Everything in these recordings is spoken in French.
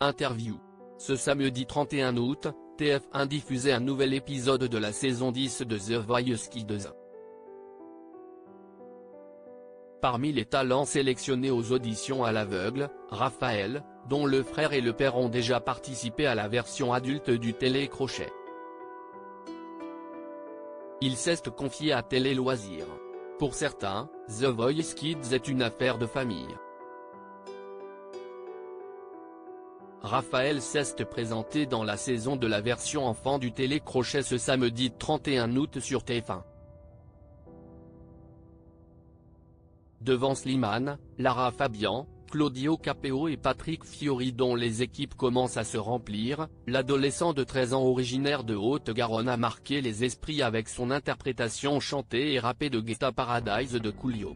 Interview. Ce samedi 31 août, TF1 diffusait un nouvel épisode de la saison 10 de The Voice Kids. Parmi les talents sélectionnés aux auditions à l'aveugle, Raphaël, dont le frère et le père ont déjà participé à la version adulte du télécrochet. Il s'est confié à Télé Loisirs. Pour certains, The Voice Kids est une affaire de famille. Raphaël s'est présenté dans la saison de la version enfant du télécrochet ce samedi 31 août sur TF1. Devant Slimane, Lara Fabian, Claudio Capeo et Patrick Fiori dont les équipes commencent à se remplir, l'adolescent de 13 ans originaire de Haute-Garonne a marqué les esprits avec son interprétation chantée et rappée de Gangsta Paradise de Coolio.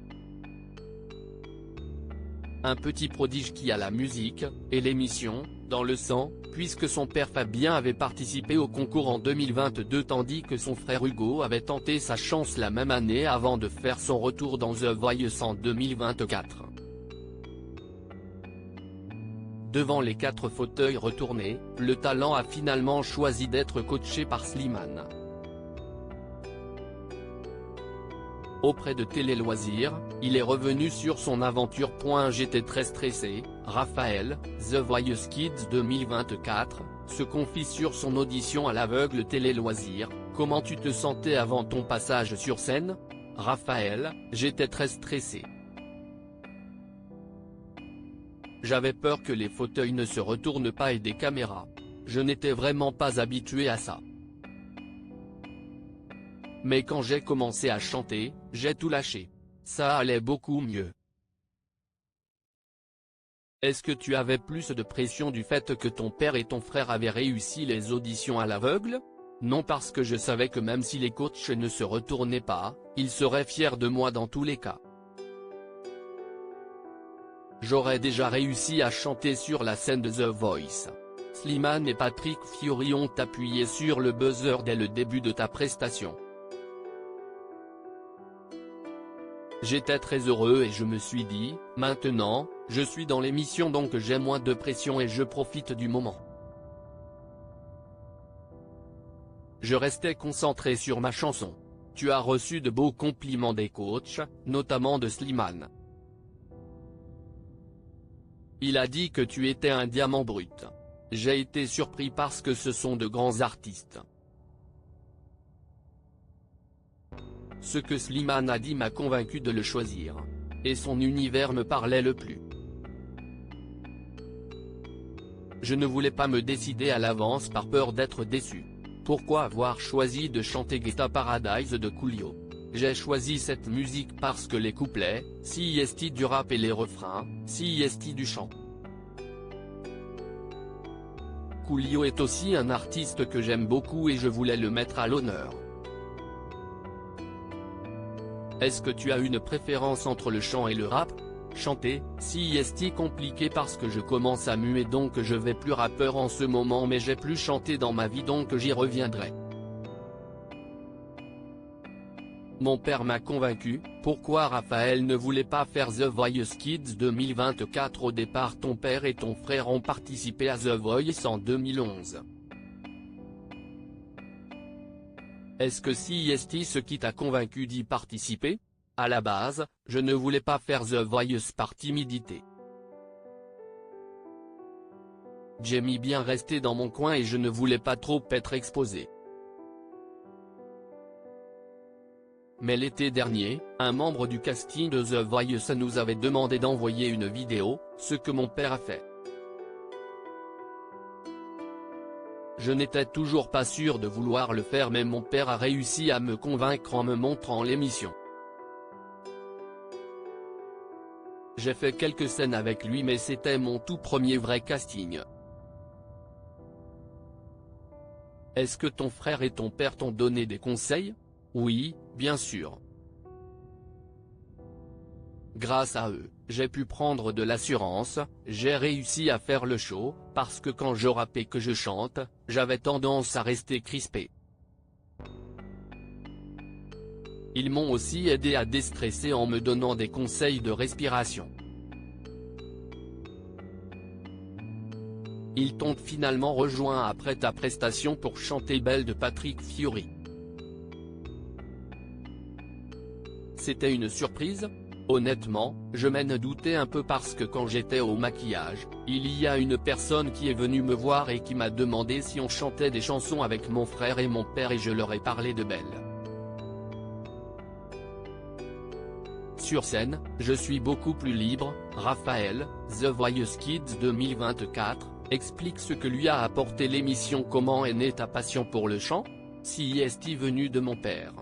Un petit prodige qui a la musique, et l'émission, dans le sang, puisque son père Fabien avait participé au concours en 2022 tandis que son frère Hugo avait tenté sa chance la même année avant de faire son retour dans The Voice en 2024. Devant les 4 fauteuils retournés, le talent a finalement choisi d'être coaché par Slimane. Auprès de Télé Loisirs, il est revenu sur son aventure. J'étais très stressé, Raphaël, The Voice Kids 2024, se confie sur son audition à l'aveugle Télé Loisirs. Comment tu te sentais avant ton passage sur scène? Raphaël, j'étais très stressé. J'avais peur que les fauteuils ne se retournent pas et des caméras. Je n'étais vraiment pas habitué à ça. Mais quand j'ai commencé à chanter, j'ai tout lâché. Ça allait beaucoup mieux. Est-ce que tu avais plus de pression du fait que ton père et ton frère avaient réussi les auditions à l'aveugle? Non, parce que je savais que même si les coachs ne se retournaient pas, ils seraient fiers de moi dans tous les cas. J'aurais déjà réussi à chanter sur la scène de The Voice. Slimane et Patrick Fiori ont appuyé sur le buzzer dès le début de ta prestation. J'étais très heureux et je me suis dit, maintenant, je suis dans l'émission donc j'ai moins de pression et je profite du moment. Je restais concentré sur ma chanson. Tu as reçu de beaux compliments des coachs, notamment de Slimane. Il a dit que tu étais un diamant brut. J'ai été surpris parce que ce sont de grands artistes. Ce que Slimane a dit m'a convaincu de le choisir. Et son univers me parlait le plus. Je ne voulais pas me décider à l'avance par peur d'être déçu. Pourquoi avoir choisi de chanter Gangsta Paradise de Coolio? J'ai choisi cette musique parce que les couplets, si est du rap et les refrains, si est du chant. Coolio est aussi un artiste que j'aime beaucoup et je voulais le mettre à l'honneur. Est-ce que tu as une préférence entre le chant et le rap? Chanter, si est compliqué parce que je commence à muer donc je vais plus rappeur en ce moment mais j'ai plus chanté dans ma vie donc j'y reviendrai. Mon père m'a convaincu. Pourquoi Raphaël ne voulait pas faire The Voice Kids 2024? Au départ ton père et ton frère ont participé à The Voice en 2011. Est-ce que si est ce qui t'a convaincu d'y participer? À la base, je ne voulais pas faire The Voice par timidité. J'aimais bien rester dans mon coin et je ne voulais pas trop être exposé. Mais l'été dernier, un membre du casting de The Voice nous avait demandé d'envoyer une vidéo, ce que mon père a fait. Je n'étais toujours pas sûr de vouloir le faire mais mon père a réussi à me convaincre en me montrant l'émission. J'ai fait quelques scènes avec lui mais c'était mon tout premier vrai casting. Est-ce que ton frère et ton père t'ont donné des conseils? Oui, bien sûr. Grâce à eux, j'ai pu prendre de l'assurance, j'ai réussi à faire le show, parce que quand je rappe et que je chante, j'avais tendance à rester crispé. Ils m'ont aussi aidé à déstresser en me donnant des conseils de respiration. Ils t'ont finalement rejoint après ta prestation pour chanter Belle de Patrick Fiori. C'était une surprise ? Honnêtement, je m'en doutais un peu parce que quand j'étais au maquillage, il y a une personne qui est venue me voir et qui m'a demandé si on chantait des chansons avec mon frère et mon père et je leur ai parlé de Belle. Sur scène, je suis beaucoup plus libre. Raphaël, The Voice Kids 2024, explique ce que lui a apporté l'émission. Comment est née ta passion pour le chant? Si est venu de mon père.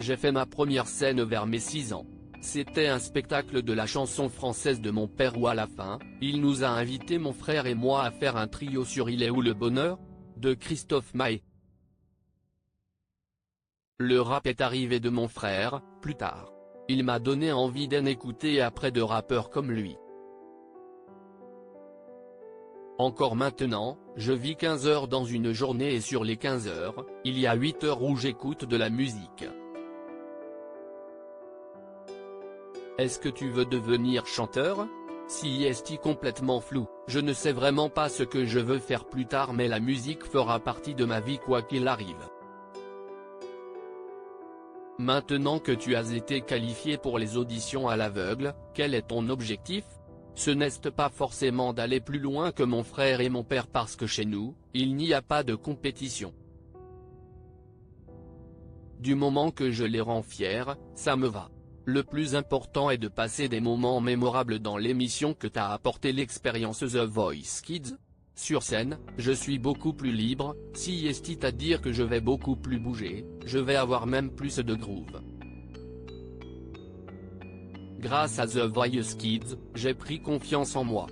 J'ai fait ma première scène vers mes 6 ans. C'était un spectacle de la chanson française de mon père où à la fin, il nous a invités mon frère et moi à faire un trio sur Il est où le bonheur? De Christophe Maé. Le rap est arrivé de mon frère, plus tard. Il m'a donné envie d'en écouter après de rappeurs comme lui. Encore maintenant, je vis 15 heures dans une journée et sur les 15 heures, il y a 8 heures où j'écoute de la musique. Est-ce que tu veux devenir chanteur? Si est complètement flou, je ne sais vraiment pas ce que je veux faire plus tard mais la musique fera partie de ma vie quoi qu'il arrive. Maintenant que tu as été qualifié pour les auditions à l'aveugle, quel est ton objectif? Ce n'est pas forcément d'aller plus loin que mon frère et mon père parce que chez nous, il n'y a pas de compétition. Du moment que je les rends fiers, ça me va. Le plus important est de passer des moments mémorables dans l'émission que t'a apporté l'expérience The Voice Kids. Sur scène, je suis beaucoup plus libre, si est à dire que je vais beaucoup plus bouger, je vais avoir même plus de groove. Grâce à The Voice Kids, j'ai pris confiance en moi.